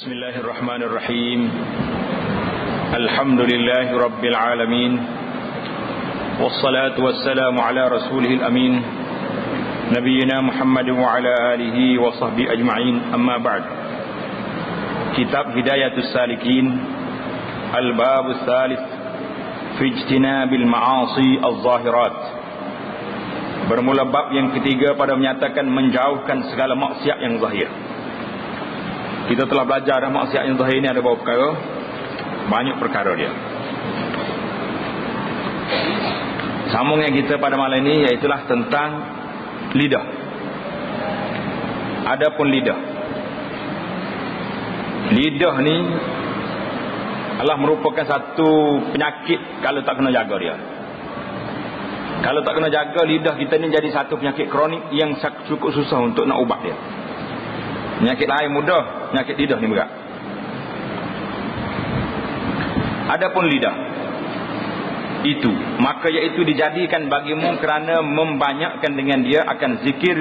Bismillahirrahmanirrahim. Alhamdulillahi rabbil alamin. Wassalatu wassalamu ala rasulihil amin, Nabiyyina Muhammad wa ala alihi wa sahbihi ajma'in. Amma ba'd. Kitab Hidayatus Salikin, Al-Babus Thalith fi ijtinabil ma'asi az-zahirat. Bermula bab yang ketiga pada menyatakan menjauhkan segala maksiat yang zahir. Kita telah belajar dah maksiat yang zahir ini ada beberapa perkara. Banyak perkara dia. Sambungan kita pada malam ini iaitulah tentang lidah. Adapun lidah. Lidah ni adalah merupakan satu penyakit kalau tak kena jaga dia. Kalau tak kena jaga, lidah kita ni jadi satu penyakit kronik yang cukup susah untuk nak ubat dia. Penyakit lain mudah, penyakit lidah ni berat. Adapun lidah itu, maka iaitu dijadikan bagimu kerana membanyakkan dengan dia akan zikir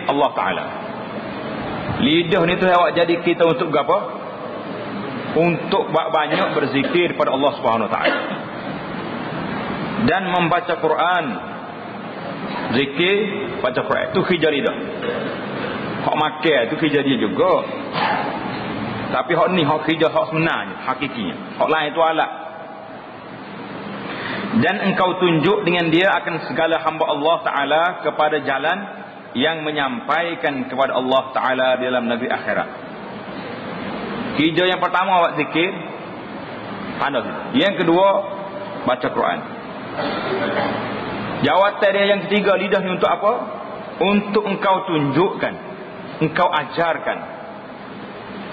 Allah Ta'ala. Lidah ni tu awak jadi kita untuk apa? Untuk banyak berzikir pada Allah Subhanahu Wa Ta'ala dan membaca Quran. Zikir, baca Quran itu kerja lidah. Hak makan itu kerja dia juga. Tapi hak ni hak kerja hak sebenarnya, hakikinya. Hak lain itu alat. Dan engkau tunjuk dengan dia akan segala hamba Allah Ta'ala kepada jalan yang menyampaikan kepada Allah Ta'ala dalam negeri akhirat. Kerja yang pertama awak zikir, tanda. Yang kedua baca Quran. Jawatan dia yang ketiga, lidah ni untuk apa? Untuk engkau tunjukkan, engkau ajarkan,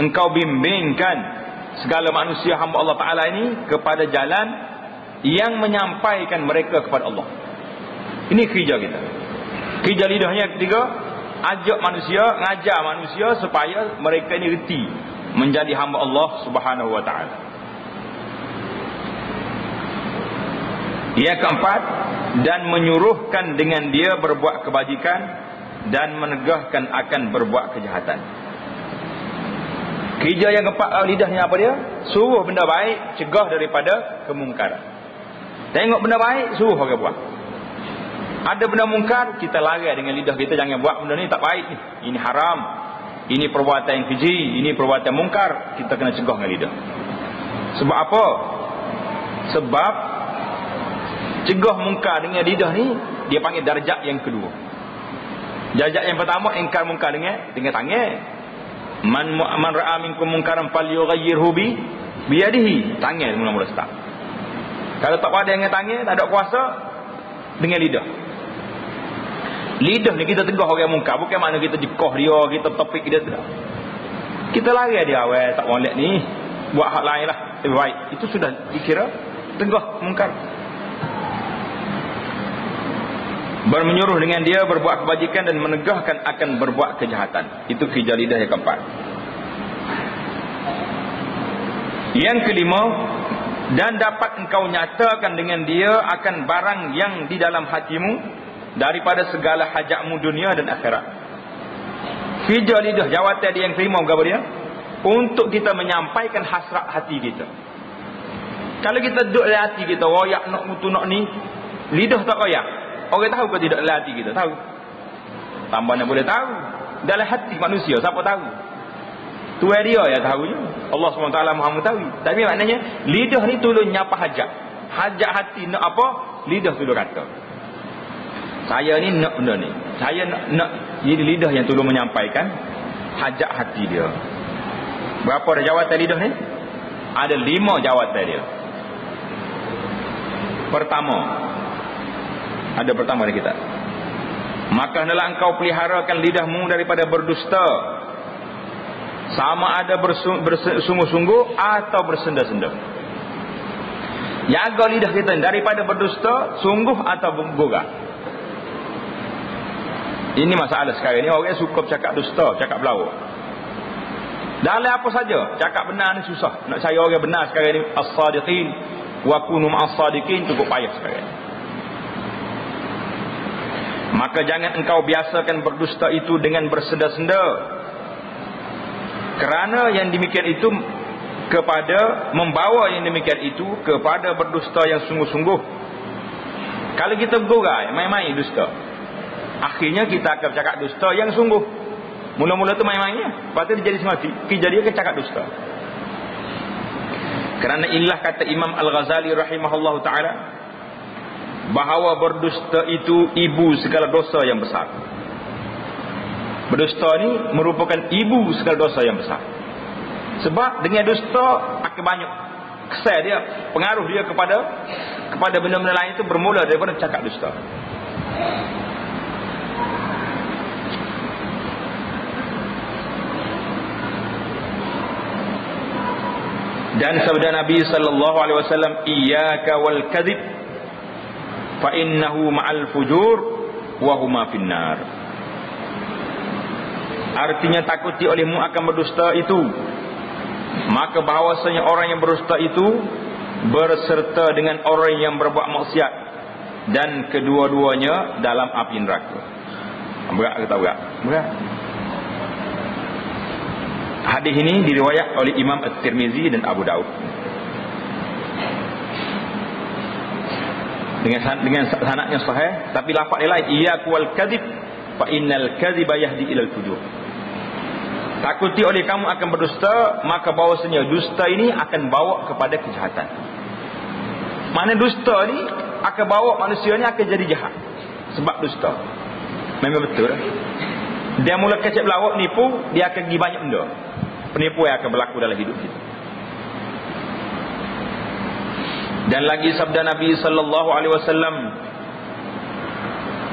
engkau bimbingkan segala manusia hamba Allah Ta'ala ini kepada jalan yang menyampaikan mereka kepada Allah. Ini kerja kita. Kerja lidahnya yang ketiga, ajak manusia, ngajar manusia supaya mereka ini reti menjadi hamba Allah Subhanahu Wa Ta'ala. Yang keempat, dan menyuruhkan dengan dia berbuat kebajikan dan menegahkan akan berbuat kejahatan. Kerja yang keempat lidahnya apa dia? Suruh benda baik, cegah daripada kemungkaran. Tengok benda baik, suruh orang buat. Ada benda mungkar, kita lari dengan lidah kita, jangan buat benda ni, tak baik ni. Ini haram, ini perbuatan yang keji, ini perbuatan mungkar. Kita kena cegah dengan lidah. Sebab apa? Sebab cegah mungkar dengan lidah ni dia panggil darjat yang kedua. Darjat yang pertama ingkar mungkar dengan tangan. Man ra'a minkum munkaran falyughayyirhu bi yadihi. Tangan mula-mula start. Kalau tak ada dengan tangan, tak ada kuasa, dengan lidah. Lidah ni kita tegah orang mungkar, bukan makna kita jekah dia, kita topik dia tidak. Kita lari dia awal tak molek ni, buat hak lain lah lebih baik. Itu sudah dikira tegah mungkar. Menyuruh dengan dia berbuat kebajikan dan menegahkan akan berbuat kejahatan. Itu kerja lidah yang keempat. Yang kelima, dan dapat engkau nyatakan dengan dia akan barang yang di dalam hatimu daripada segala hajatmu dunia dan akhirat. Kerja lidah, jawatan dia yang kelima berapa dia? Untuk kita menyampaikan hasrat hati kita. Kalau kita duduk dalam hati kita, royak nak mutu nak ni, lidah tak royak. Orang tahu ke tidak dalam hati kita? Tahu. Tambahnya boleh tahu. Dalam hati manusia, siapa tahu? Tuhan dia yang tahu je. Allah SWT Maha mengetahui. Tapi maknanya, lidah ni tolong nyapa hajat. Hajat hati nak apa? Lidah tolong kata. Saya ni nak benda ni. Saya nak. Jadi lidah yang tolong menyampaikan hajat hati dia. Berapa dah jawatan lidah ni? Ada 5 jawatan dia. Pertama dari kita. Maka hendaklah engkau peliharakan lidahmu daripada berdusta, sama ada bersungguh-sungguh atau bersenda-senda. Jaga lidah kita daripada berdusta, sungguh atau boga. Ini masalah sekarang ni, orang suka cakap dusta, cakap belawak. Dalam apa saja, cakap benar ni susah. Nak cari orang benar sekarang ni, as-sadiqin wa kunu ma'as-sadiqin, cukup payah sekarang ni. Maka jangan engkau biasakan berdusta itu dengan bersenda-senda. Kerana yang demikian itu kepada membawa yang demikian itu kepada berdusta yang sungguh-sungguh. Kalau kita bergorai main-main dusta, akhirnya kita akan bercakap dusta yang sungguh. Mula-mula tu main-mainnya, lepas tu dia jadi semati, dia akan cakap dusta. Kerana inilah kata Imam Al-Ghazali rahimahullah ta'ala, bahawa berdusta itu ibu segala dosa yang besar. Berdusta ni merupakan ibu segala dosa yang besar. Sebab dengan dusta akan banyak kesan dia, pengaruh dia kepada benda-benda lain itu bermula daripada cakap dusta. Dan sabda Nabi sallallahu alaihi wasallam, iyyaka wal kadhib fa innahu ma'al fujur wa huma finnar. Artinya takuti olehmu akan berdusta itu, maka bahawasanya orang yang berdusta itu berserta dengan orang yang berbuat maksiat, dan kedua-duanya dalam api neraka. Berat ke tak berat? Berat. Hadis ini diriwayat oleh Imam At-Tirmizi dan Abu Daud dengan sanadnya sahih, tapi lafaz dia lain, iyyaku wal kadhib fa innal kadhiba yahdi ilal fujur. Takuti oleh kamu akan berdusta, maka bahawasanya dusta ini akan bawa kepada kejahatan. Mana dusta ni akan bawa manusia ni akan jadi jahat sebab dusta. Memang betul. Dia mula kecek belawak nipu, dia akan pergi banyak benda. Penipu yang akan berlaku dalam hidup kita. Dan lagi sabda Nabi sallallahu alaihi wasallam,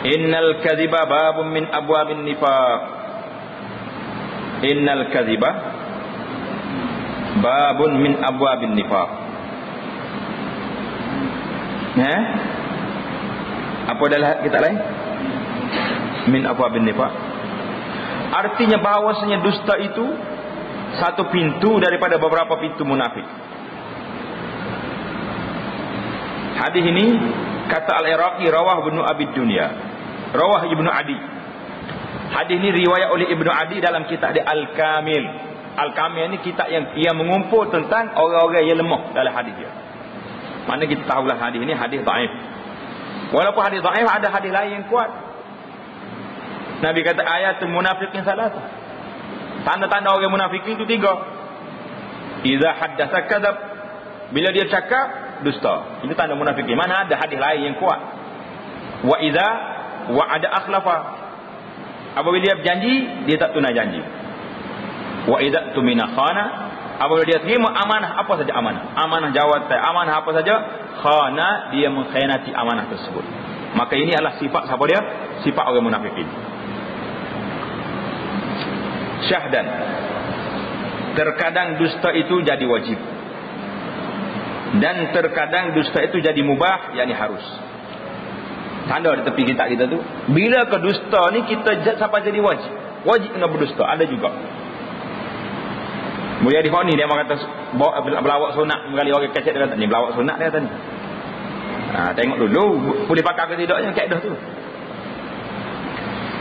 innal kadhiba babun min abwabin nifaq. Innal kadhiba babun min abwabin nifaq. Apa dalam kita lain? Min abwabin nifaq. Artinya bahawasanya dusta itu satu pintu daripada beberapa pintu munafik. Hadis ini kata Al-Iraqi rawah Ibnu Abi Dunya, rawah Ibnu Adi. Hadis ini riwayat oleh Ibnu Adi dalam kitab dia Al-Kamil. Al-Kamil ini kitab yang ia mengumpul tentang orang-orang yang lemah dalam hadis dia. Mana kita tahulah hadis ini hadis dhaif. Walaupun hadis dhaif, ada hadis lain yang kuat. Nabi kata ayatul munafiqin salasah. Tanda-tanda orang munafikin itu 3. Idza haddatsa kadzab, bila dia cakap dusta. Itu tanda munafikin. Mana ada hadis lain yang kuat. Wa idza wa'ada akhlafa, apabila dia berjanji dia tak tunai janji. Wa idza tumina khana, apabila dia terima amanah apa saja, amanah jawatan, amanah apa saja, khana, dia mengkhianati amanah tersebut. Maka ini adalah sifat siapa dia? Sifat orang munafikin. Syahdan, terkadang dusta itu jadi wajib, dan terkadang dusta itu jadi mubah, yakni harus. Tanda di tepi kitab kita tu, bila ke dusta ni kita sampai jadi wajib kena berdusta, ada juga. Mulia di ni dia kata belawak sunat, kali orang kecek dia kata ni belawak sunat, dia kata ni. Tengok dulu boleh pakai ke tidaknya kaedah tu.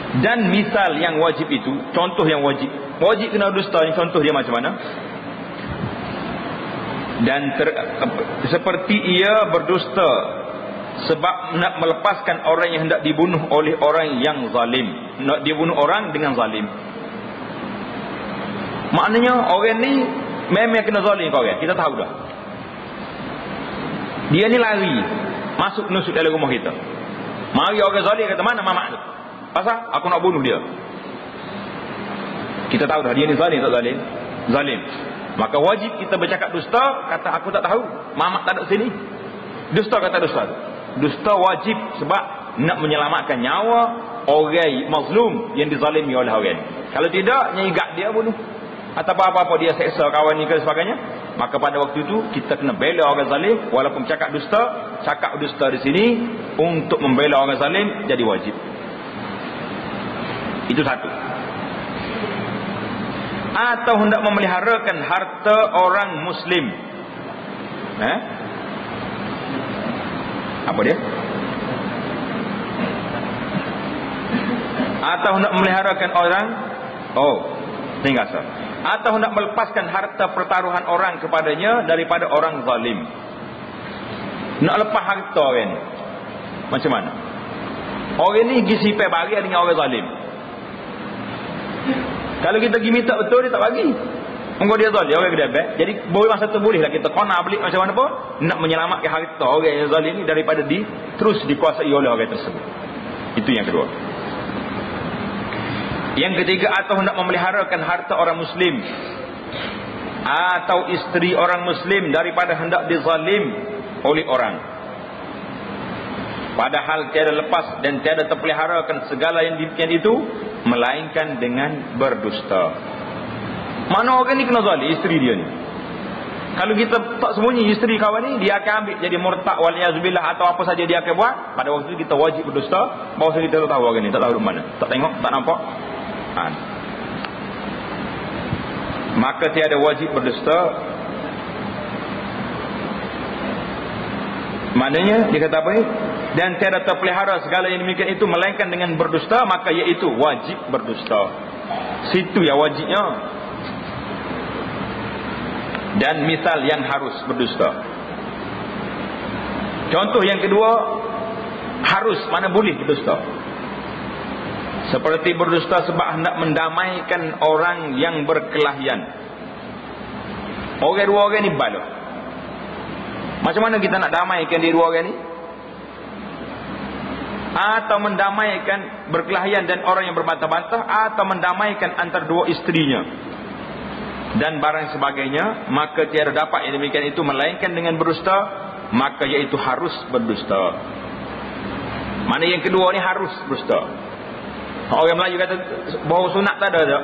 Dan misal yang wajib itu, contoh yang wajib kena dusta, yang contoh dia macam mana? Dan seperti ia berdusta sebab nak melepaskan orang yang hendak dibunuh oleh orang yang zalim, nak dibunuh orang dengan zalim. Maknanya orang ni memang kena zalim kau orang, kita tahu dah. Dia ni lari masuk nusuk dalam rumah kita, mari orang zalim kata mana mamak tu, pasal aku nak bunuh dia. Kita tahu dah dia ni zalim tak zalim? Zalim. Maka wajib kita bercakap dusta, kata aku tak tahu, mamak tak ada sini. Dusta kata dusta. Dusta wajib sebab nak menyelamatkan nyawa orang mazlum yang dizalimi oleh orang. Kalau tidak, nyigat dia bunuh. Atau apa-apa dia seksa kawan ni ke sebagainya. Maka pada waktu itu kita kena bela orang zalim, walaupun cakap dusta di sini untuk membela orang zalim jadi wajib. Itu satu. Atau hendak memeliharakan harta orang muslim. Apa dia? Atau hendak memeliharakan orang, tinggal sah. atau hendak melepaskan harta pertaruhan orang kepadanya daripada orang zalim. Nak lepas harta orang ni macam mana? Orang ni pergi sipai bagi dengan orang zalim. Kalau kita pergi minta betul, dia tak bagi. Mungkin dia zalim, orang kedebek. Jadi boleh masa tu boleh lah kita kena beli macam mana pun nak menyelamatkan harta orang yang zalim ni daripada terus dikuasai oleh orang tersebut. Itu yang kedua. Yang ketiga, atau hendak memeliharakan harta orang muslim atau isteri orang muslim daripada hendak dizalim oleh orang, padahal tiada lepas dan tiada terpeliharakan segala yang demikian itu melainkan dengan berdusta. Mana orang ni kena zalim isteri dia ni? Kalau kita tak sembunyi isteri kawan ni, dia akan ambil jadi murtad waliyazubillah atau apa saja dia akan buat. Pada waktu itu kita wajib berdusta. Bahawa kita tak tahu orang ni, tak tahu di mana, tak tengok, tak nampak. Maka tiada wajib berdusta. Maknanya dia kata apa ni? Dan tiada terpelihara segala yang demikian itu melainkan dengan berdusta, maka iaitu wajib berdusta. Situ ya wajibnya. Dan misal yang harus berdusta. Contoh yang kedua, harus, mana boleh berdusta. Seperti berdusta sebab hendak mendamaikan orang yang berkelahian. Orang dua orang ni balut. Macam mana kita nak damaikan dia dua orang ni? Atau mendamaikan berkelahian dan orang yang berbantah-bantah, atau mendamaikan antara dua isterinya dan barang sebagainya, maka tiada dapat yang demikian itu melainkan dengan berdusta, maka iaitu harus berdusta. Mana yang kedua ni harus berdusta. Orang Melayu kata bahawa sunat tak ada.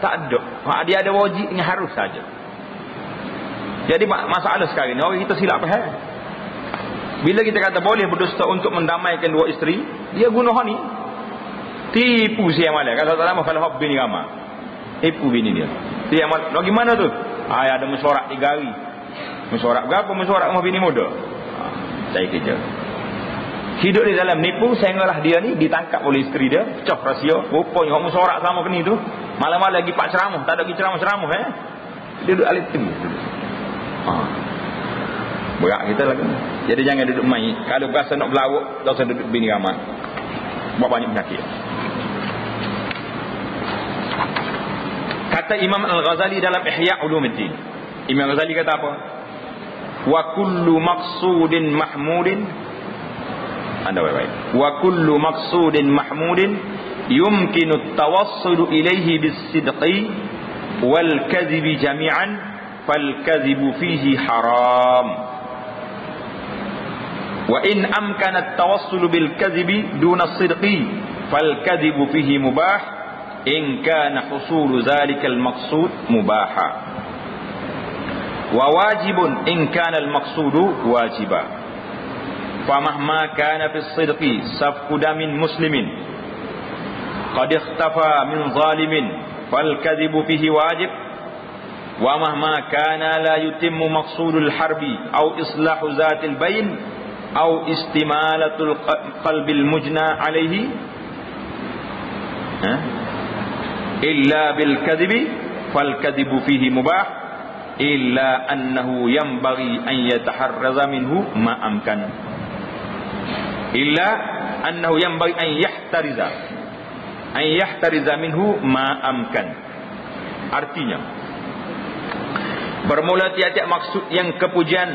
Tak ada. Dia ada wajib dengan harus saja. Jadi masalah sekarang ni orang kita silap faham. Bila kita kata boleh berdusta untuk mendamaikan dua isteri, dia guna ni tipu siang malam. Kalau tak lama kalau bini ramah, tipu bini dia. Siang malam bagaimana tu? Ada mesyuarat 3 hari. Mesyuarat berapa? Mesyuarat sama bini muda. Saya kerja hidup di dalam nipu, sehinggalah dia ni ditangkap oleh isteri dia, pecah rahsia. Rupanya orang mesyuarat sama kini tu malam-malam lagi pak ceramah, tak ada pergi ceramah dia duduk alit tinggi. Berat kita lah. Jadi jangan duduk main. Kalau berasa nak berlawak, tak usah duduk bini ramai, buat banyak penyakit. Kata Imam Al-Ghazali dalam Ihya Ulumuddin, Imam Al-Ghazali kata apa? Wa kullu maqsudin mahmudin, anda baik-baik, wa kullu maqsudin mahmudin yumkinu at-tawassul ilayhi bis-sidqi wal kadhibi jami'an fal kadhibu fihi haram. Wa in amkana at-tawassul bil kadhibi duna as-sidqi fal kadhibu fihi mubah in kana husulu zalikal maqsud mubaha wa wajibun in kana al maqsudu wajiba famahma kana fi sidqi safku damin muslimin qad ikhtafa min zalimin fal kadhibu fihi wajib wa mahma kana la yutimmu maqsudul harbi aw islahu zatil bayn aw istimalatul qalbil mujna alayhi illa bil kadhibi fal kadhibu fihi mubah illa annahu yanbaghi an yataharraza minhu ma amkan illa annahu yanbaghi an yahtariza minhu ma amkan. Artinya bermula tiap-tiap maksud yang kepujian,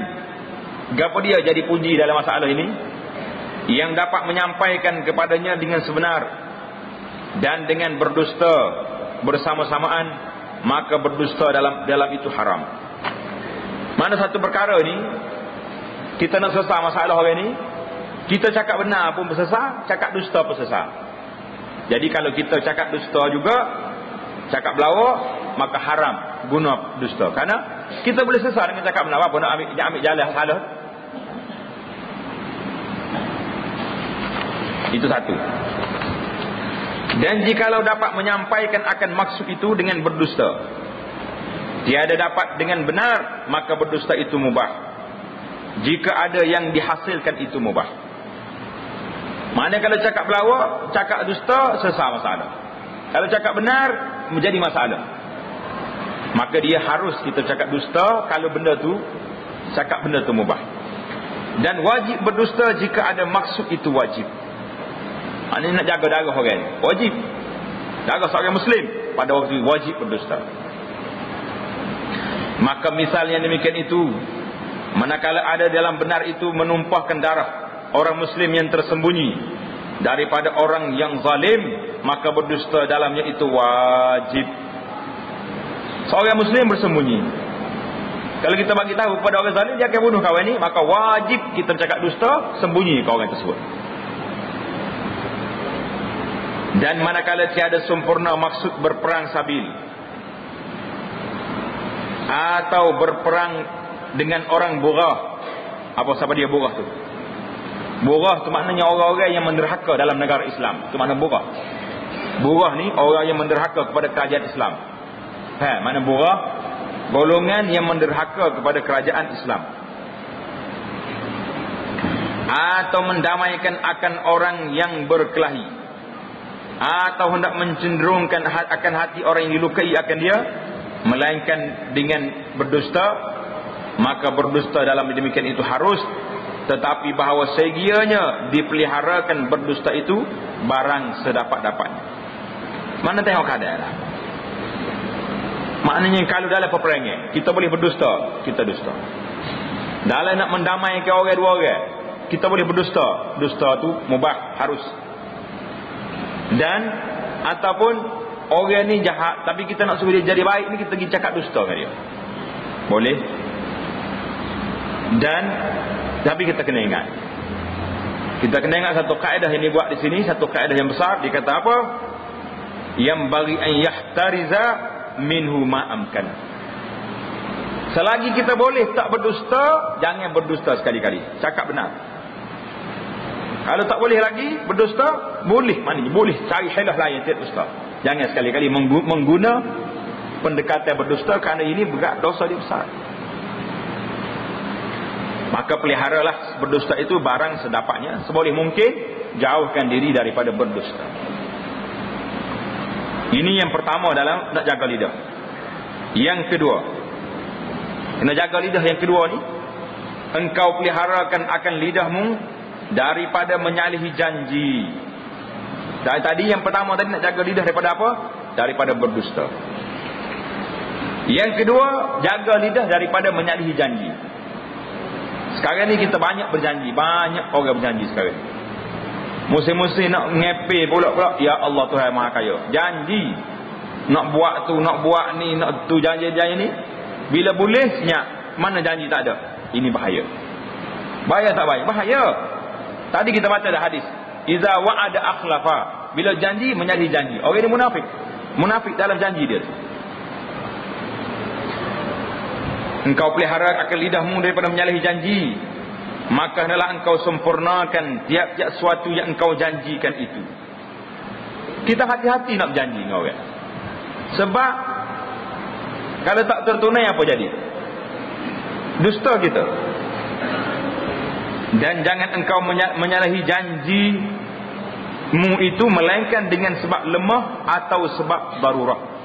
gapo dia jadi puji dalam masalah ini, yang dapat menyampaikan kepadanya dengan sebenar dan dengan berdusta bersama-samaan, maka berdusta dalam itu haram. Mana satu perkara ni kita nak selesai masalah orang ni, kita cakap benar pun bersesat, cakap dusta pun sesat. Jadi kalau kita cakap dusta juga, cakap belawak, maka haram guna dusta. Karena kita boleh sesat dengan cakap benar, apa nak ambil jalan salah. Itu satu. Dan jikalau dapat menyampaikan akan maksud itu dengan berdusta, tiada dapat dengan benar, maka berdusta itu mubah. Jika ada yang dihasilkan itu mubah. Mana kalau cakap belawak, cakap dusta, sesat masalah. Kalau cakap benar, menjadi masalah. maka dia harus kita cakap dusta kalau benda tu cakap benda tu mubah. Dan wajib berdusta jika ada maksud itu wajib. Ini nak jaga darah orang, wajib. Darah seorang Muslim pada waktu itu wajib berdusta. Maka misal yang demikian itu, manakala ada dalam benar itu menumpahkan darah orang Muslim yang tersembunyi daripada orang yang zalim, maka berdusta dalamnya itu wajib. Seorang Muslim bersembunyi, kalau kita bagi tahu kepada orang zalim dia akan bunuh kawan ni, maka wajib kita cakap dusta, sembunyi ke orang tersebut. Dan manakala tiada sempurna maksud berperang sabil atau berperang dengan orang burah. Apa siapa dia burah tu? Burah tu maknanya orang-orang yang menderhaka dalam negara Islam. Itu makna burah. Burah ni orang yang menderhaka kepada kerajaan Islam. Mana burah? Golongan yang menderhaka kepada kerajaan Islam. Atau mendamaikan akan orang yang berkelahi, atau hendak mencenderungkan akan hati orang yang dilukai akan dia, melainkan dengan berdusta, maka berdusta dalam demikian itu harus, tetapi bahawa segianya dipeliharakan berdusta itu barang sedapat-dapatnya. Mana tengok keadaan lah. Maknanya kalau dalam peperangan kita boleh berdusta, kita dusta. Dalam nak mendamaikan orang dua orang, kita boleh berdusta. Dusta tu mubah, harus. Dan ataupun orang ni jahat tapi kita nak suruh dia jadi baik ni, kita pergi cakap dusta dengan dia, boleh. Dan tapi kita kena ingat, satu kaedah yang dibuat di sini, satu kaedah yang besar. Dia kata apa? Yang bagi an yahtariza minhu ma amkan. Selagi kita boleh tak berdusta, jangan berdusta sekali-kali, cakap benar. Kalau tak boleh lagi berdusta, boleh, maknanya boleh cari hilah lain tidak dusta. Jangan sekali-kali mengguna pendekatan berdusta, kerana ini berat, dosa dia besar. Maka peliharalah berdusta itu barang sedapatnya, seboleh mungkin jauhkan diri daripada berdusta. Ini yang pertama dalam nak jaga lidah. Yang kedua, kena jaga lidah yang kedua ni, engkau peliharakan akan lidahmu daripada menyalahi janji. Tadi yang pertama tadi nak jaga lidah daripada apa? Daripada berdusta. Yang kedua, jaga lidah daripada menyalahi janji. Sekarang ni kita banyak berjanji, banyak orang berjanji sekarang. Musim-musim nak ngepe pula, ya Allah Tuhan Maha Kaya, janji nak buat tu, nak buat ni, nak tu, janji-janji ni. Bila boleh senyap, mana janji tak ada. Ini bahaya. Bahaya tak bahaya? Bahaya. Tadi kita baca dah hadis, iza wa'ada akhlafa. Bila janji, menyalahi janji. Orang ini munafik. Munafik dalam janji dia. Engkau pelihara akan lidahmu daripada menyalahi janji, maka hendaklah engkau sempurnakan tiap-tiap sesuatu yang engkau janjikan itu. Kita hati-hati nak berjanji dengan orang. Sebab kalau tak tertunai apa jadi? Dusta kita. Dan jangan engkau menyalahi janjimu itu melainkan dengan sebab lemah atau sebab darurah.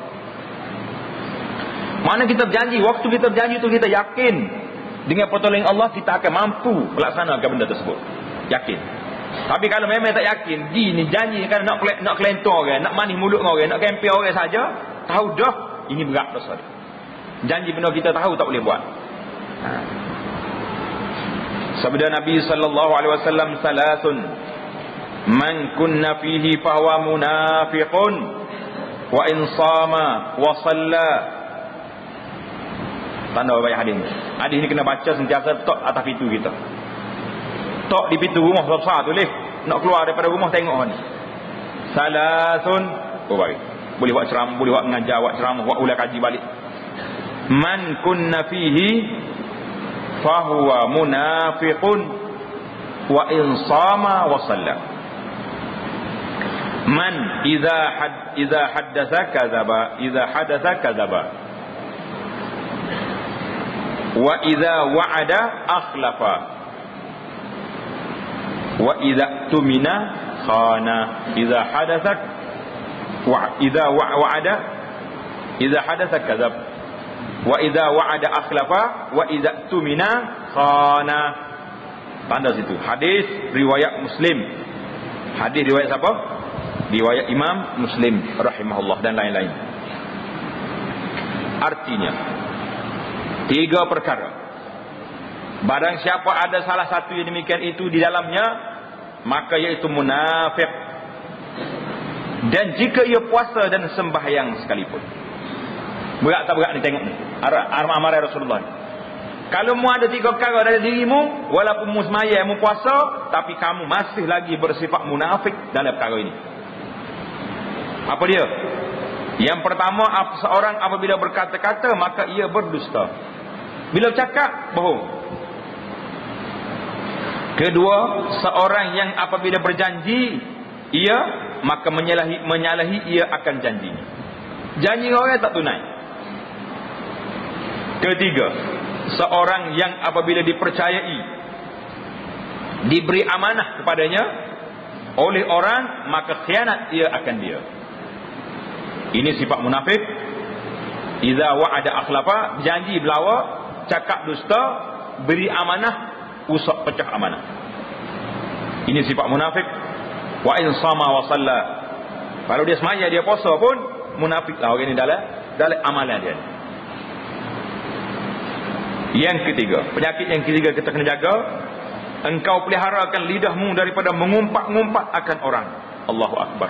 Mana kita berjanji, waktu kita berjanji itu kita yakin dengan pertolongan Allah kita akan mampu melaksanakan benda tersebut. Yakin. Tapi kalau memang tak yakin, ni janji kan nak kelentor orang, nak manis mulut orang, nak kempe orang saja, tahu dah ini berat dosa. Janji benda kita tahu tak boleh buat. Sabda Nabi sallallahu alaihi wasallam, salasun man kunna fihi fahuwa munafiqun wa in sama wa shalla. Tanda baik hadis ni. Hadis ni kena baca sentiasa tok atas pintu kita. Tok di pintu rumah besar tu leh. Nak keluar daripada rumah tengok ni. Salasun, baik. Boleh buat ceramah, boleh buat mengajar, buat ceramah, buat ulang kaji balik. Man kunna fihi fahuwa munafiqun wa in sama wa shalla. Man idza haddatha kadzaba wa idza wa'ada akhlafa wa idza tumina khana. Idza hadatha wa idza wa'ada idza hadatha kadzab wa idza wa'ada akhlafa, wa idza tumina khana. Tanda situ. Hadis riwayat Muslim. Hadis riwayat siapa? Riwayat Imam Muslim rahimahullah dan lain-lain. Artinya 3 perkara. Barang siapa ada salah satu yang demikian itu di dalamnya, maka iaitu munafik. Dan jika ia puasa dan sembahyang sekalipun. Berat tak berat ni tengok ni. Amaran Rasulullah. Kalau mu ada 3 perkara dalam dirimu, walaupun mu semaya, mu puasa, tapi kamu masih lagi bersifat munafik dalam perkara ini. Apa dia? Yang pertama, seorang apabila berkata-kata, maka ia berdusta. Bila bercakap, bohong. Kedua, seorang yang apabila berjanji, ia maka menyalahi ia akan janjinya. Janji orang tak tunai. Ketiga, seorang yang apabila dipercayai, diberi amanah kepadanya oleh orang, maka khianat ia akan dia. Ini sifat munafik. Idza wa'ada akhlafa, janji belawa, cakap dusta, beri amanah, usap pecah amanah. Ini sifat munafik. Wa in sama wa salla, kalau dia semaya dia puasa pun munafiklah orang ini dalam amalan dia. Yang ketiga, penyakit yang ketiga kita kena jaga, engkau peliharakan lidahmu daripada mengumpat-ngumpat akan orang. Allahu Akbar.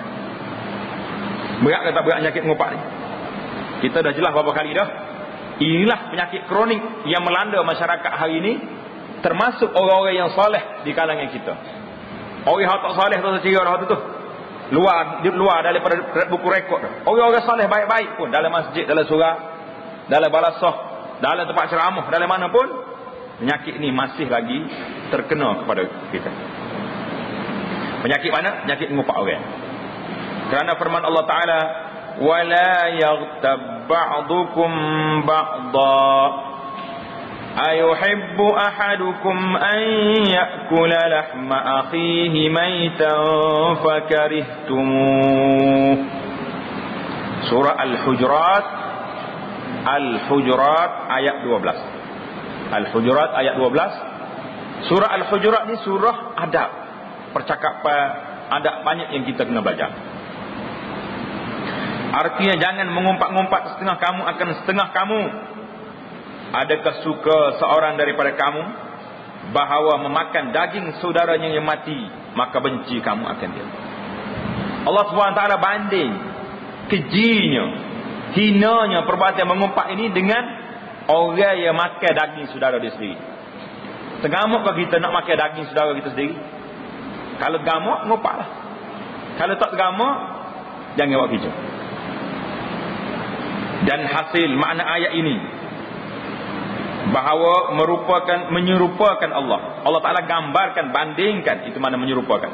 Berat ke tak berat penyakit mengumpat ni? Kita dah jelas beberapa kali dah. Inilah penyakit kronik yang melanda masyarakat hari ini, termasuk orang-orang yang soleh di kalangan kita. Orang yang tak soleh tu secira dah tu. Luar daripada buku rekod dah. Orang-orang soleh baik-baik pun dalam masjid, dalam surau, dalam balasah, dalam tempat ceramah, dalam mana pun, penyakit ni masih lagi terkena kepada kita. Penyakit mana? Penyakit mengumpat orang. Kerana firman Allah Ta'ala, وَلَا يَغْتَبْ بَعْضُكُمْ بَعْضًا أَيُحِبُّ أَحَدُكُمْ أَنْ يَأْكُلَ لَحْمَ أَخِيهِ مَيْتًا فَكَرِهْتُمُوهُ. Surah Al-Hujurat ayat 12. Al-Hujurat ayat 12. Surah Al-Hujurat ni surah adab, percakapan, adab banyak yang kita kena belajar. Artinya jangan mengumpat-ngumpat setengah kamu akan setengah kamu. Adakah suka seorang daripada kamu bahawa memakan daging saudaranya yang mati, maka benci kamu akan dia. Allah SWT banding kejinya, hinanya perbuatan mengumpat ini dengan orang yang makan daging saudara dia sendiri. Tergamukkah kita nak makan daging saudara kita sendiri? Kalau tergamuk, ngumpatlah. Kalau tak tergamuk, jangan buat kerja. Dan hasil makna ayat ini bahawa menyerupakan Allah. Allah Ta'ala gambarkan, bandingkan, itu mana menyerupakan.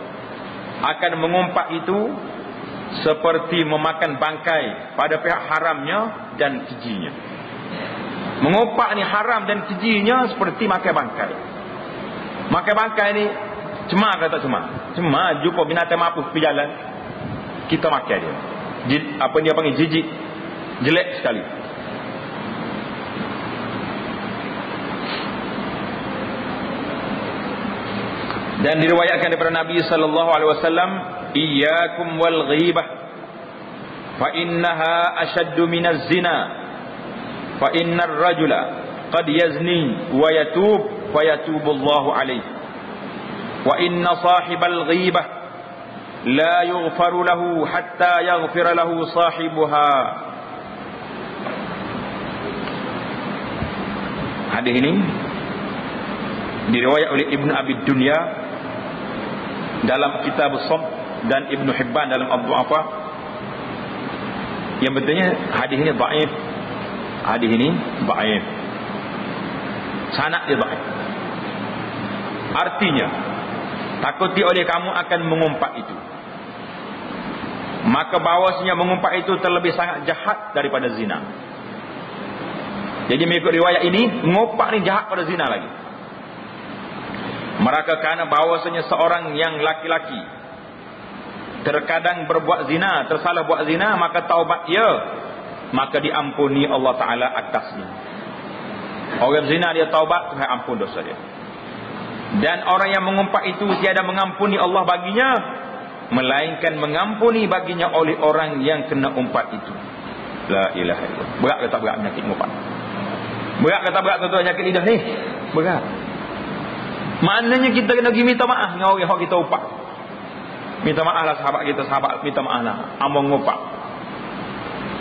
Akan mengumpat itu seperti memakan bangkai pada pihak haramnya dan kejinya. Mengumpat ni haram dan kejinya seperti makan bangkai. Makan bangkai ni cemar ke tak cemar? Cemar. Jumpa binatang mampus pergi jalan, kita makan dia. Apa dia panggil, jijik, jelek sekali. Dan diriwayatkan daripada Nabi sallallahu alaihi wasallam, iyyakum wal ghibah fa innaha ashaddu minaz zina fa innar rajula qad yazni wa yatub fa yatubullahu alaihi wa inna sahibal ghibah la yughfaru lahu hatta yaghfira lahu sahibuha. Hadis ini diriwayat oleh Ibnu Abi Dunya dalam kitab As-Sawm dan Ibnu Hibban dalam Ad-Du'afa. Yang betulnya hadis ini dhaif. Hadis ini dhaif. Sanad dia dhaif. Artinya, takuti oleh kamu akan mengumpat itu, maka bahawasanya mengumpat itu terlebih sangat jahat daripada zina. Jadi mengikut riwayat ini, mengumpat ni jahat pada zina lagi. Maka kerana bahawasanya seorang yang laki-laki terkadang berbuat zina, tersalah buat zina, maka taubat ia maka diampuni Allah Ta'ala atasnya. Orang zina dia taubat, Tuhan ampun dosa dia. Dan orang yang mengumpat itu tiada mengampuni Allah baginya, melainkan mengampuni baginya oleh orang yang kena umpat itu. La ilaha illallah. Berat ke tak berat penyakit ngumpat? Berat ke tak berat tuan-tuan penyakit lidah ni? Berat. Maknanya kita kena pergi minta maaf dengan orang yang kita umpat. Minta maaf lah sahabat kita, sahabat minta maaf lah among ngumpat.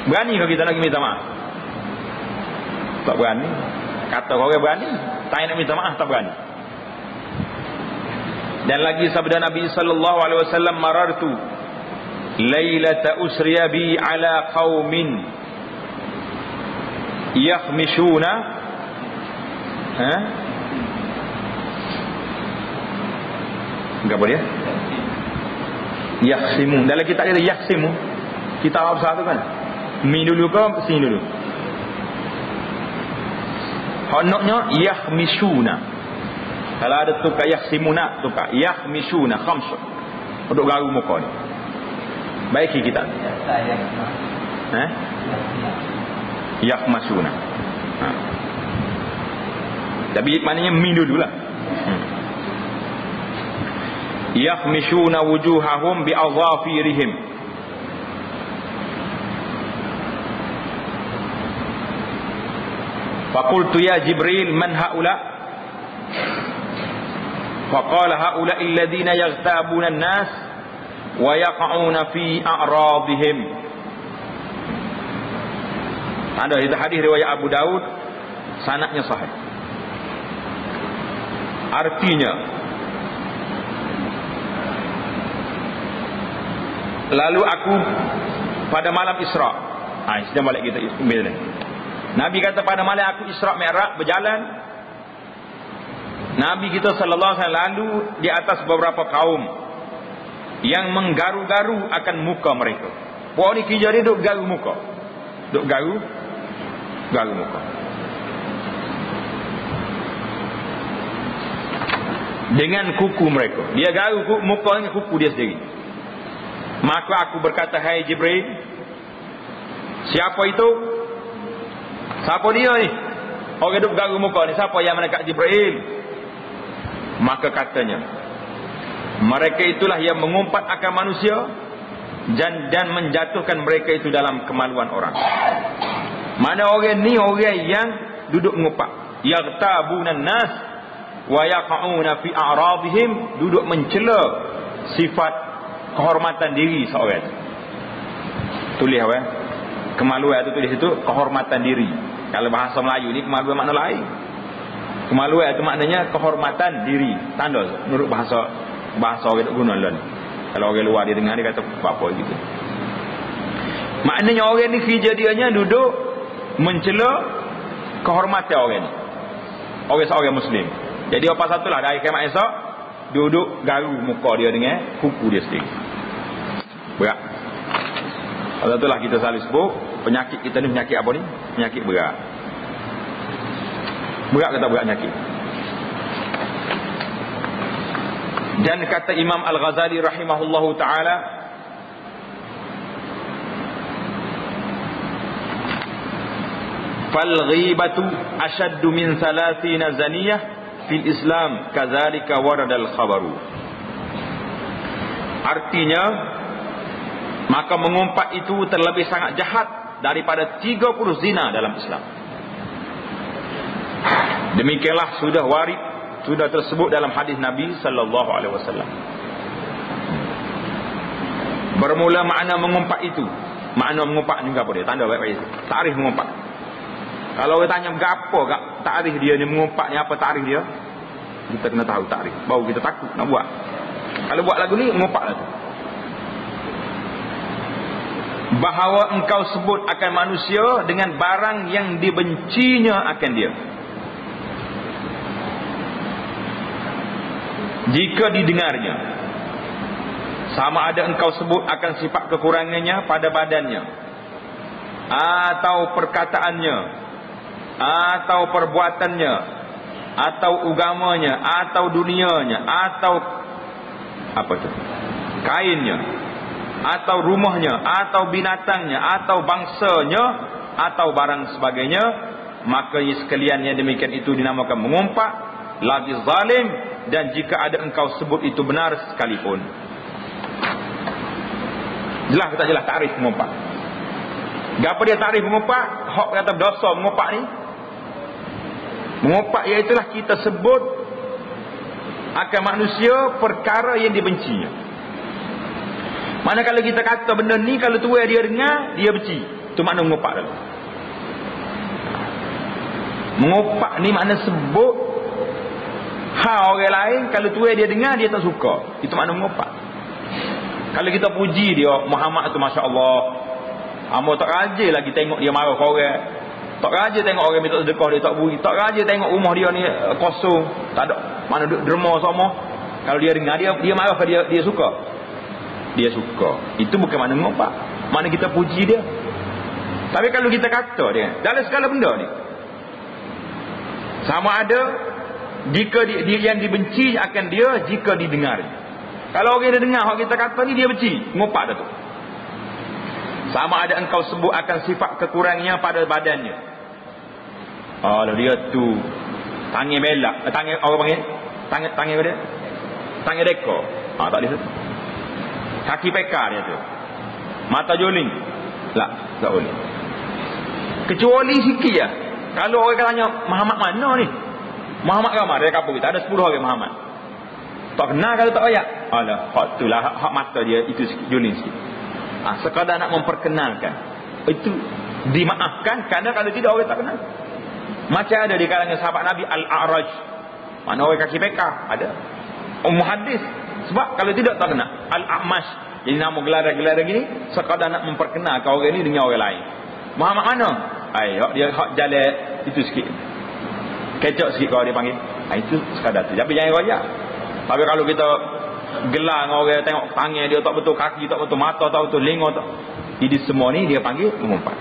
Berani ke kita nak pergi minta maaf? Tak berani. Kata orang berani, tak nak minta maaf tak berani. Dan lagi sabda Nabi sallallahu alaihi wasallam, marartu lailata usriya bi ala qaumin yakhmishuna enggak boleh yakhsimu. Dalam kitab dia yakhsimu, kitab Arab satu kan, mi dulu ke sini dulu. Honoknya yakhmishuna. Kalau ada tukar yakhsimuna, tukar yakhmishuna khamsu untuk garu muka ni. Baiki kita. Yakhmashuna. Tapi maknanya min dululah. Yakhmishuna wujuhahum bi adhafirihim. Faqultu ya Jibril man haula? Faqala haula alladhina yaghtabuna an-nas wa yaqa'una fi a'radihim. Ada itu hadis riwayat Abu Daud, sanadnya sahih. Artinya, lalu aku pada malam Isra. Sudah balik kita ambil. Nabi kata pada malam aku Isra Mi'raj berjalan, Nabi kita sallallahu alaihi wasallam lalu di atas beberapa kaum yang menggaru-garu akan muka mereka. Puak ni kerja dia duk garu muka. Duk garu muka. Dengan kuku mereka. Dia garu muka dengan kuku dia sendiri. Maka aku berkata, hai Jibril, siapa itu? Siapa dia ni? Orang duk garu muka ni, siapa yang mendekat Jibril? Maka katanya, mereka itulah yang mengumpat akan manusia dan menjatuhkan mereka itu dalam kemaluan orang. Mana orang ni orang yang duduk mengumpat, yaghtabunan nas wa yaqa'una fi a'radihim, duduk mencela sifat kehormatan diri seorang. Tulis apa? Kemaluan itu tulis itu kehormatan diri. Kalau bahasa Melayu ni kemaluan makna lain. Kemaluan itu maknanya kehormatan diri. Tanda menurut bahasa orang duk guna lah ni. Kalau orang luar dia dengar dia kata apa gitu. Maknanya orang ni kerja dianya duduk mencela kehormatan orang ni. Orang Muslim. Jadi apa satulah dari kiamat esok duduk garu muka dia dengan kuku dia sendiri. Berat. Sebab itulah kita selalu sebut penyakit kita ni penyakit apa ni? Penyakit berat. Berat kata berat penyakit. Dan kata Imam Al-Ghazali rahimahullahu ta'ala, fal ghibatu ashaddu min 30 zaniyah fil Islam kadzalika waradal khabaru. Artinya, maka mengumpat itu terlebih sangat jahat daripada 30 zina dalam Islam. Demikianlah sudah tersebut dalam hadis Nabi sallallahu alaihi wasallam. Bermula makna mengumpat itu. Makna mengumpat ni apa dia? Tanda baik-baik. Takrif mengumpat. Kalau orang tanya gapo gak takrif dia ni mengumpat ni, apa takrif dia? Kita kena tahu takrif. Baru kita takut nak buat. Kalau buat lagu ni mengumpat lagu. Bahawa engkau sebut akan manusia dengan barang yang dibencinya akan dia. Jika didengarnya, sama ada engkau sebut akan sifat kekurangannya pada badannya, atau perkataannya, atau perbuatannya, atau agamanya, atau dunianya, atau apa tu? Kainnya, atau rumahnya, atau binatangnya, atau bangsanya, atau barang sebagainya, maka sekalian yang demikian itu dinamakan mengumpat lagi zalim. Dan jika ada engkau sebut itu benar sekalipun. Jelas tak jelas takrif mengumpat? Gapo dia takrif mengumpat? Hak kata dosa mengumpat ni. Mengumpat iaitulah kita sebut akan manusia perkara yang dibencinya. Mana kalau kita kata benda ni, kalau tuai dia dengar, dia benci. Itu makna mengumpat dulu. Mengumpat ni makna sebut hal orang lain, kalau tuai dia dengar, dia tak suka. Itu makna mengumpat. Kalau kita puji dia, Muhammad tu Masya Allah, amba tak rajin lagi tengok dia marah ke orang. Tak rajin tengok orang minta sedekah, dia tak beri. Tak rajin tengok rumah dia ni kosong, tak ada mana duduk derma sama. Kalau dia dengar, dia marah ke dia suka? Dia suka. Itu bukan makna mengumpat. Makna kita puji dia. Tapi kalau kita kata dia dalam segala benda ni, sama ada jika dia yang dibenci akan dia, jika didengar. Kalau orang dia dengar hak kita kata ni, dia benci, mengumpat dah tu. Sama ada engkau sebut akan sifat kekurangannya pada badannya. Kalau dia tu tangan belak, tangan orang panggil tangan dia, tangan deko, tak boleh. Kaki peka dia tu, mata juling, tak boleh. Kecuali sikit je. Kalau orang tanya Muhammad mana ni, Muhammad ramai dari kampung kita ada 10 orang Muhammad. Tak kenal kalau tak ayat. Alah, hak tu lah, hak mata dia itu sikit, juling sikit. Sekadar nak memperkenalkan. Itu dimaafkan, kerana kalau tidak orang tak kenal. Macam ada di kalangan sahabat Nabi Al-A'raj, mana orang kaki peka, ada muhaddis. Sebab kalau tidak tak kenal. Al-A'mash, jadi nama gelar-gelar gini, sekadar nak memperkenalkan orang ni dengan orang lain. Muhammad mana? Dia hak jalan itu sikit, kecok sikit kalau dia panggil. Itu sekadar tu. Tapi jangan royak. Tapi kalau kita gelar dengan orang, tengok tangan dia tak betul, kaki tak betul, mata tak betul, lengan tak, jadi semua ni dia panggil mengumpat.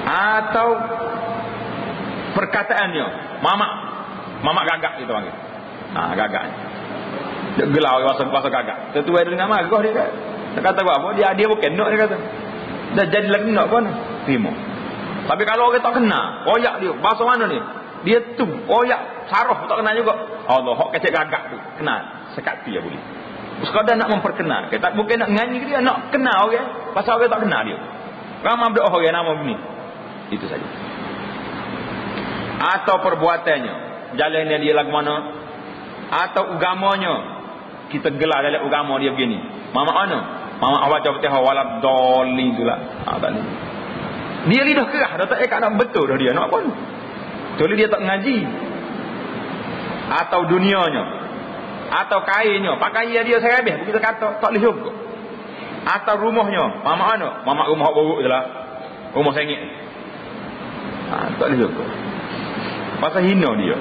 Atau perkataannya, mamak gagak kita panggil. Gagak. Dia gelar kuasa gagak. Tentu ada dengan marah dia kata. Dia kata apa? Dia bukan nak, dia kata. Dah jadi lagi nak pun terima. Tapi kalau orang tak kenal, royak dia, bahasa mana ni? Dia tu royak sarah tak kenal juga. Allah, hak kecek gagak tu kenal sekat dia boleh. Sekadar nak memperkenal. Kita bukan nak nganyi dia, nak kenal orang. Pasal orang tak kenal dia. Ramai berdoa orang nama begini. Itu saja. Atau perbuatannya, jalannya dia lagu mana, atau agamanya, kita gelar dalam agama dia begini. Mama mana? Mama awak jawab Fatihah walad dolin itulah. Tak ni. Dia lidah kerah, dah tak ikat nak betul dah dia nak pun. Kecuali dia tak ngaji. Atau dunianya, atau kainnya, pakaian dia serabih, kita kata tak boleh juga. Atau rumahnya, mama mana? Mama rumah buruk je lah, rumah sengit. Tak boleh juga. Pasal hina dia.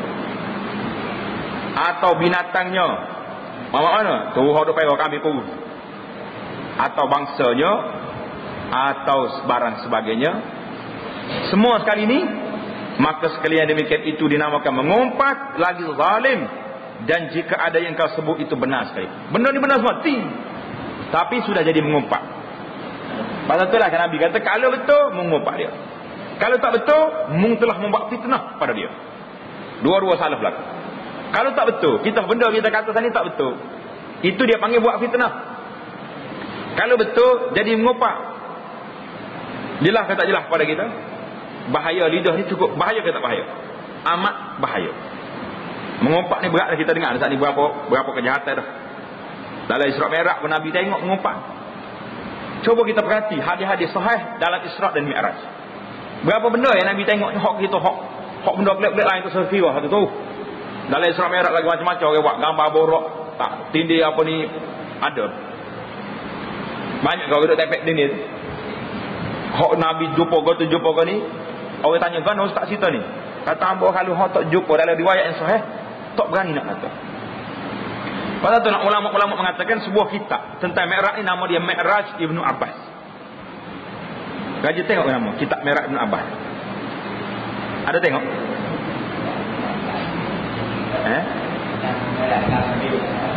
Atau binatangnya, mama mana? Tu hok duk kami pun. Atau bangsanya, atau barang sebagainya. Semua sekali ni, maka sekalian demikian itu dinamakan mengumpat lagi zalim. Dan jika ada yang kau sebut itu benar sekali, benda ni benar semua, tapi sudah jadi mengumpat. Pasal itulah kan Nabi kata, kalau betul mengumpat dia, kalau tak betul mung telah membuat fitnah pada dia. Dua-dua salah belaka. Kalau tak betul, benda kita kata tadi tak betul, itu dia panggil buat fitnah. Kalau betul jadi mengumpat. Jelas ke tak jelas pada kita? Bahaya lidah ni cukup bahaya ke tak bahaya? Amat bahaya. Mengumpat ni berat dah kita dengar saat ni berapa kejahatan dah. Dalam Isra' Mi'raj pun Nabi tengok mengumpat. Cuba kita perhati hadis-hadis sahih dalam Isra' dan Mi'raj. Berapa benda yang Nabi tengok hak kita hak benda pelik-pelik lain tu serfiwah tu. Dalam Isra' Mi'raj lagi macam-macam orang buat gambar borok, tak tindih apa ni ada. Banyak kau duduk tepek tindih tu. Hak Nabi jumpa kau ni, orang tanya kan ustaz cerita ni. Kata hamba kalau hak tak jumpa dalam riwayat yang sahih, tak berani nak kata. Pasal tu ulama-ulama mengatakan sebuah kitab tentang Mi'raj ni nama dia Mi'raj Ibnu Abbas. Raja tengok nama kitab Mi'raj Ibnu Abbas. Ada tengok?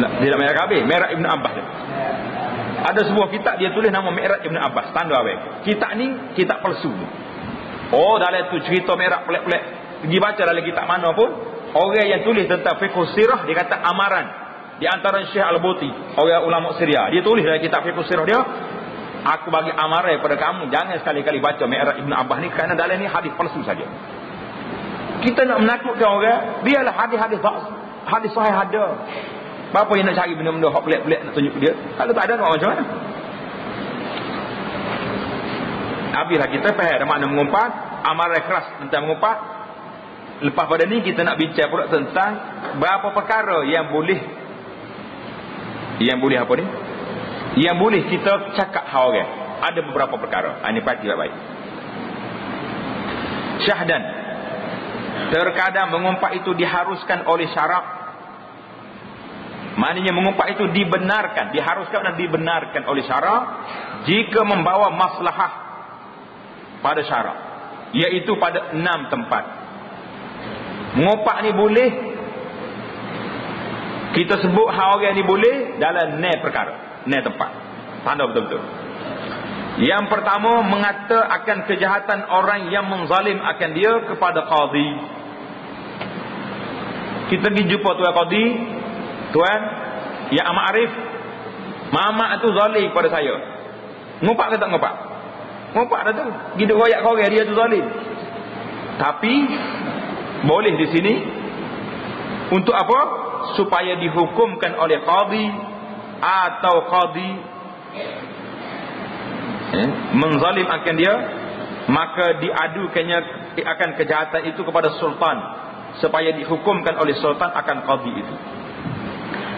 Tidak Mi'raj Kabir, Mi'raj Ibnu Abbas. Ada sebuah kitab dia tulis nama Mi'raj Ibn Abbas, tanda apa? Kitab ni kitab palsu. Oh, dalam tu cerita Mi'raj pelik-pelik. Pergi baca dalam kitab mana pun, orang yang tulis tentang fiqh sirah dia kata amaran. Di antara Syekh Al-Buti, orang ulama Syria, dia tulis dalam kitab fiqh sirah dia, aku bagi amaran kepada kamu, jangan sekali-kali baca Mi'raj Ibn Abbas ni kerana dalam ni hadis palsu saja. Kita nak menakutkan orang, biarlah hadis-hadis sahih ada. Apa yang nak cari benda-benda hak pelik-pelik nak tunjuk dia? Kalau tak ada, nak macam mana? Habislah kita faham makna mengumpat, amaran keras tentang mengumpat. Lepas pada ni kita nak bincang pula tentang berapa perkara yang boleh apa ni? Yang boleh kita cakap hal orang. Ada beberapa perkara. Ini pasti baik-baik. Syahdan. Terkadang mengumpat itu diharuskan oleh syarak. Maknanya mengumpat itu dibenarkan, diharuskan dan dibenarkan oleh syarak jika membawa maslahah pada syarak, iaitu pada 6 tempat. Mengumpat ni boleh, kita sebut hal orang ni boleh dalam 6 perkara, 6 tempat. Tanda betul-betul. Yang pertama, mengata akan kejahatan orang yang menzalim akan dia kepada qadi. Kita pergi jumpa tuan qadi, tuan, ya Amat Arif, Mamat tu zalim pada saya. Ngumpat ke tak ngumpat? Ngumpat dah tu. Gitu royak korang dia tu zalim. Tapi boleh di sini untuk apa? Supaya dihukumkan oleh qadi atau qadi menzalim akan dia, maka diadukannya akan kejahatan itu kepada sultan supaya dihukumkan oleh sultan akan qadi itu.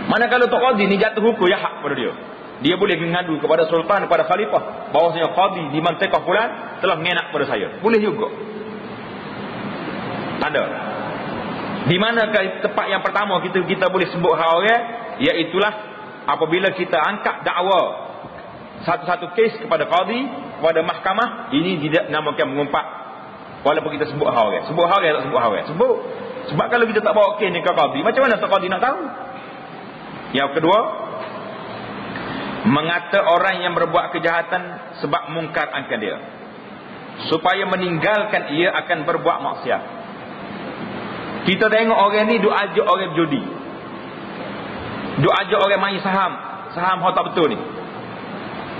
Manakala tok qadi ni jatuh hukum ya hak pada dia. Dia boleh mengadu kepada sultan, kepada khalifah, bahawasanya qadi di mantikah fulan telah mengenak pada saya. Boleh juga. Tanda. Di manakah tempat yang pertama kita boleh sebut hal orang, iaitulah apabila kita angkat dakwa satu-satu kes kepada qadi, kepada mahkamah, ini tidak namakan mengumpat. Walaupun kita sebut hal orang. Sebut hal orang tak sebut hal orang. Sebut. Sebab kalau kita tak bawa kes ni ke qadi, macam mana tak qadi nak tahu? Yang kedua, mengata orang yang berbuat kejahatan sebab mungkar akan dia, supaya meninggalkan ia akan berbuat maksiat. Kita tengok orang ni duk ajak orang berjudi, duk ajak orang main saham hak tak betul ni,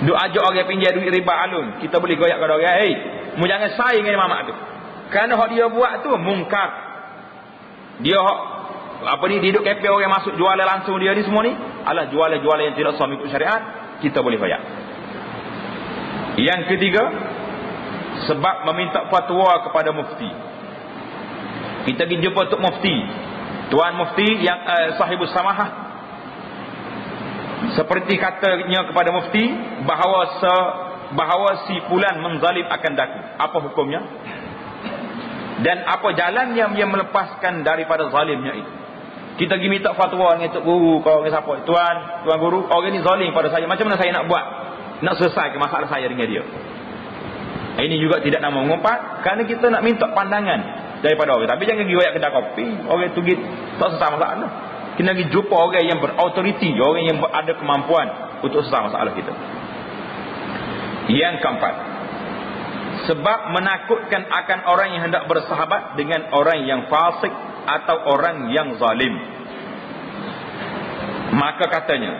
duk ajak orang pinjam duit riba alun. Kita boleh goyak kepada orang, hey, mu jangan saing dengan mamak tu, kerana hak dia buat tu mungkar. Dia hak apa ni, duduk kafe orang masuk jualan langsung dia ni semua ni adalah jualan-jualan yang tidak sah mengikut syariat. Kita boleh bayar. Yang ketiga, sebab meminta fatwa kepada mufti. Kita pergi jumpa Tok Mufti, Tuan Mufti yang sahibus samahah, seperti katanya kepada mufti bahawa si fulan menzalim akan daku. Apa hukumnya? Dan apa jalannya dia melepaskan daripada zalimnya itu? Kita pergi minta fatwa dengan Tok Guru, kau dengan siapa? Tuan Guru, orang ni zalim pada saya. Macam mana saya nak buat? Nak selesaikan masalah saya dengan dia. Ini juga tidak nama mengumpat, kerana kita nak minta pandangan daripada orang. Tapi jangan pergi royak kedai kopi, orang tu tak selesai masalah. Kita pergi jumpa orang yang berautoriti, orang yang ada kemampuan untuk selesai masalah kita. Yang keempat, sebab menakutkan akan orang yang hendak bersahabat dengan orang yang fasik atau orang yang zalim. Maka katanya,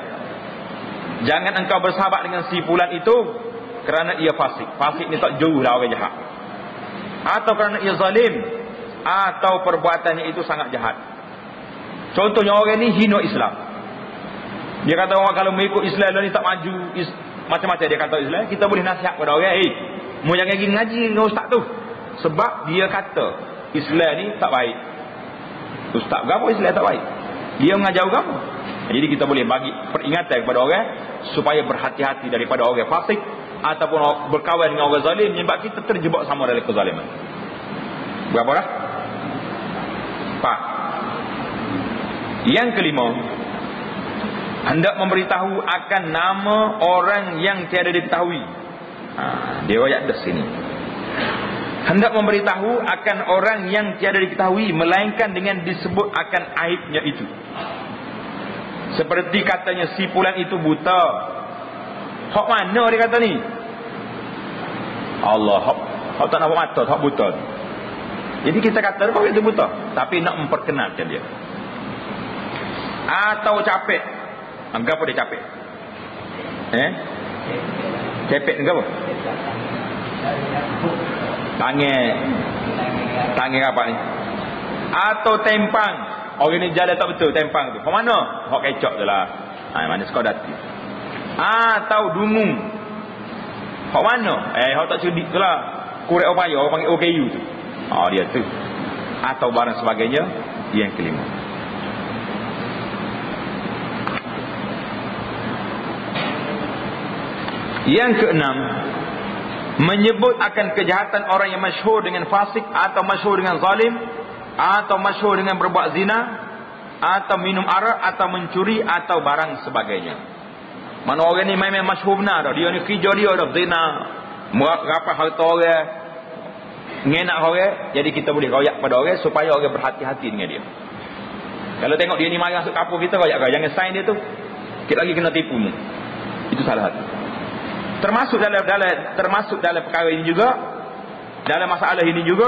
jangan engkau bersahabat dengan si fulan itu kerana ia fasik. Fasik ni tak jauh lah orang jahat. Atau kerana ia zalim, atau perbuatannya itu sangat jahat. Contohnya orang ni hina Islam. Dia kata orang kalau mengikut Islam ni tak maju, macam-macam dia kata Islam. Kita boleh nasihat kepada orang, hey, mu jangan pergi ngaji dengan ustaz tu, sebab dia kata Islam ni tak baik. Ustaz berapa Islam tak baik? Dia mengajar agama. Jadi kita boleh bagi peringatan kepada orang supaya berhati-hati daripada orang fasik ataupun berkawan dengan orang zalim, sebab kita terjebak sama dalam kezaliman. Berapa dah? 4. Yang kelima, hendak memberitahu akan nama orang yang tiada diketahui. Dia ayat di sini. Hendak memberitahu akan orang yang tiada diketahui, melainkan dengan disebut akan aibnya itu. Seperti katanya si fulan itu buta, Hak mana dia kata ni? Allah, hak tak nampak mata, hak buta. Jadi kita kata kau itu buta, tapi nak memperkenalkan dia. Atau capek. Anggap apa dia capek? Capek ke apa? Tangan apa ni? Atau tempang. Orang ni jalan tak betul tempang tu. Ke mana? Hak kecok je lah. Mana sekolah dati. Atau dungung. Hak mana? Hak tak cerdik tu lah. Kurek upaya, orang panggil OKU tu. Dia tu. Atau barang sebagainya. Yang kelima. Yang keenam, menyebut akan kejahatan orang yang masyhur dengan fasik, atau masyhur dengan zalim, atau masyhur dengan berbuat zina, atau minum arak, atau mencuri, atau barang sebagainya. Mana orang ni memang masyhur benar dah. Dia ni kerja dia dah zina, merapat harta orang, ngenak orang. Jadi kita boleh royak pada orang supaya orang berhati-hati dengan dia. Kalau tengok dia ni marah masuk kapur kita, royak kau jangan sign dia tu. Kita lagi kena tipu ni. Itu salah satu. Termasuk dalam perkara ini juga, dalam masalah ini juga,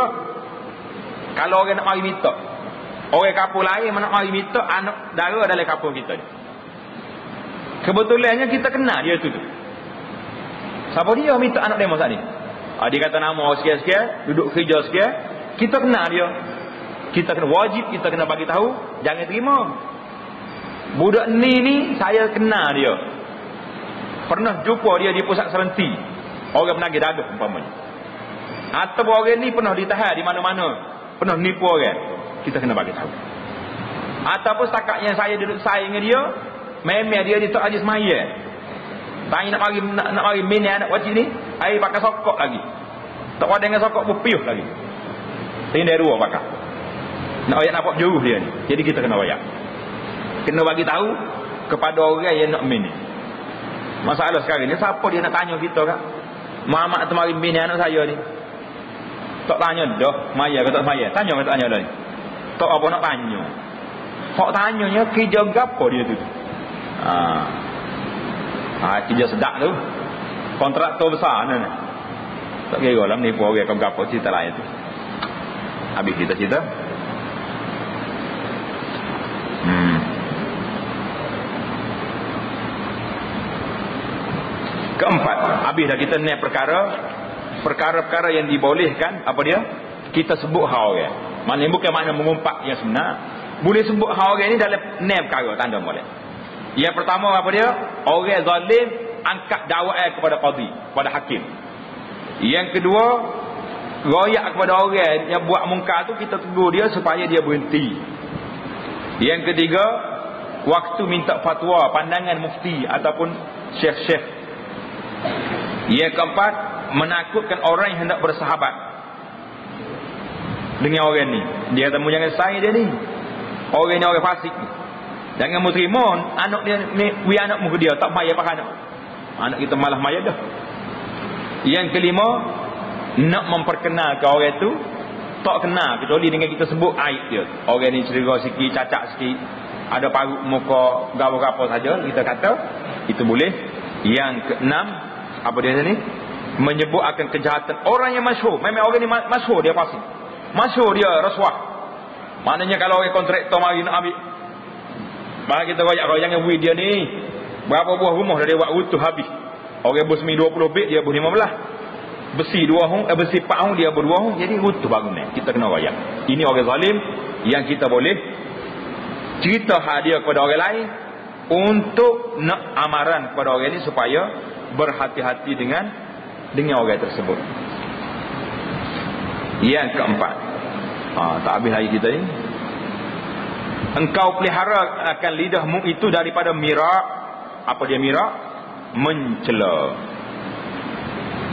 kalau orang nak mari minta, orang kapur lain nak mari minta anak dara dalam kapur kita ni. Kebetulannya kita kenal dia tu. Siapa dia minta anak demo saat ni? Dia kata nama sekian-sekian, duduk kerja sekian, kita kenal dia. Kita kena wajib, kita kena bagi tahu, jangan terima. Budak ni saya kenal dia. Pernah jumpa dia di pusat serenti, orang penagih dadah umpamanya. Atau orang ni pernah ditahan di mana-mana, pernah nipu orang, kita kena bagi tahu. Ataupun setakat yang saya duduk sayang dengan dia, memang dia tak ajis maya. Tanya nak mari min anak wajib ni, air pakai sokok lagi. Tak ada dengan sokok berpiuh lagi. Tindai dua pakai. Nak ayat nampak jauh dia ni. Jadi kita kena wayak. Kena bagi tahu kepada orang yang nak min ni. Masalah sekarang ni, siapa dia nak tanya kita kan? Mamak tu mari bini anak saya ni. Tak tanya dah, maya ke tak maya? Tanya ke tak tanya dah ni? Tak apa nak tanya. Hak tanyanya kerja gapo dia tu? Kerja sedak tu. Kontraktor besar ni. Tak kira lah menipu orang kau gapo cerita lain tu. Habis kita cerita. Keempat, habis dah kita naik perkara-perkara yang dibolehkan, apa dia? Kita sebut hak orang. Maknanya bukan makna mengumpat yang sebenar. Boleh sebut hak orang ni dalam naik perkara, tanda boleh. Yang pertama apa dia? Orang zalim angkat dakwaan kepada qadi, kepada hakim. Yang kedua, royak kepada orang yang buat mungkar tu, kita tegur dia supaya dia berhenti. Yang ketiga, waktu minta fatwa, pandangan mufti ataupun syekh-syekh. Yang keempat, menakutkan orang yang hendak bersahabat dengan orang ni. Dia kata, jangan sayang dia ni. Orang ni orang fasik ni. Jangan terima anak dia ni, anak muka dia tak maya pakai anak. Anak kita malah maya dah. Yang kelima, nak memperkenalkan orang tu tak kenal kecuali dengan kita sebut aib dia. Orang ni cedera sikit, cacat sikit, ada parut muka, gapo-gapo saja, kita kata itu boleh. Yang keenam, apa dia ni? Menyebut akan kejahatan orang yang masyhur. Memang orang ni masyhur, dia pasti masyhur, dia rasuah. Maknanya kalau orang kontraktor mari nak ambil, maka kita jangan buat dia ni berapa buah rumah dah dia buat utuh habis. Orang bersemi 20 bit, dia ber 15. Besi 2 hong, besi 4 hong, dia ber 2 hong, jadi utuh bangunan. Kita kena royak. Ini orang zalim yang kita boleh cerita hadiah kepada orang lain untuk nak amaran kepada orang ini supaya berhati-hati dengan orang tersebut. Yang keempat, tak habis lagi kita ni. Engkau pelihara akan lidahmu itu daripada mirak. Apa dia mirak? Mencela.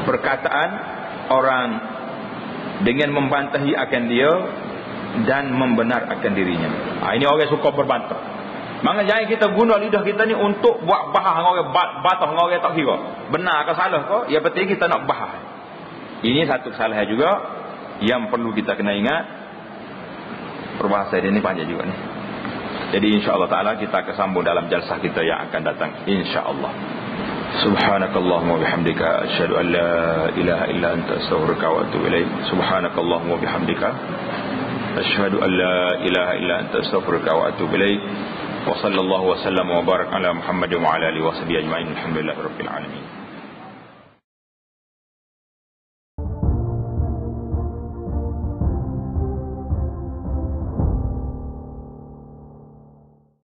Perkataan orang dengan membantahi akan dia dan membenar akan dirinya. Ini orang suka berbantah. Maka jangan kita guna lidah kita ni untuk buat bahas dengan orang, batah dengan orang tak kira. Benar ke salah ke? Yang penting kita nak bahas. Ini satu kesalahan juga yang perlu kita kena ingat. Perbahasan dia ni panjang juga ni. Jadi insya-Allah taala kita akan sambung dalam jalsah kita yang akan datang, insya-Allah. Subhanakallahumma bihamdika asyhadu an la ilaha illa anta astaghfiruka wa atubu ilaik. Subhanakallahumma bihamdika asyhadu an la ilaha illa anta astaghfiruka wa atubu ilaik. Wa sallallahu wa sallam wa barak ala Muhammad wa ala alihi wa sahbihi ajma'in. Alhamdulillahirabbil alamin.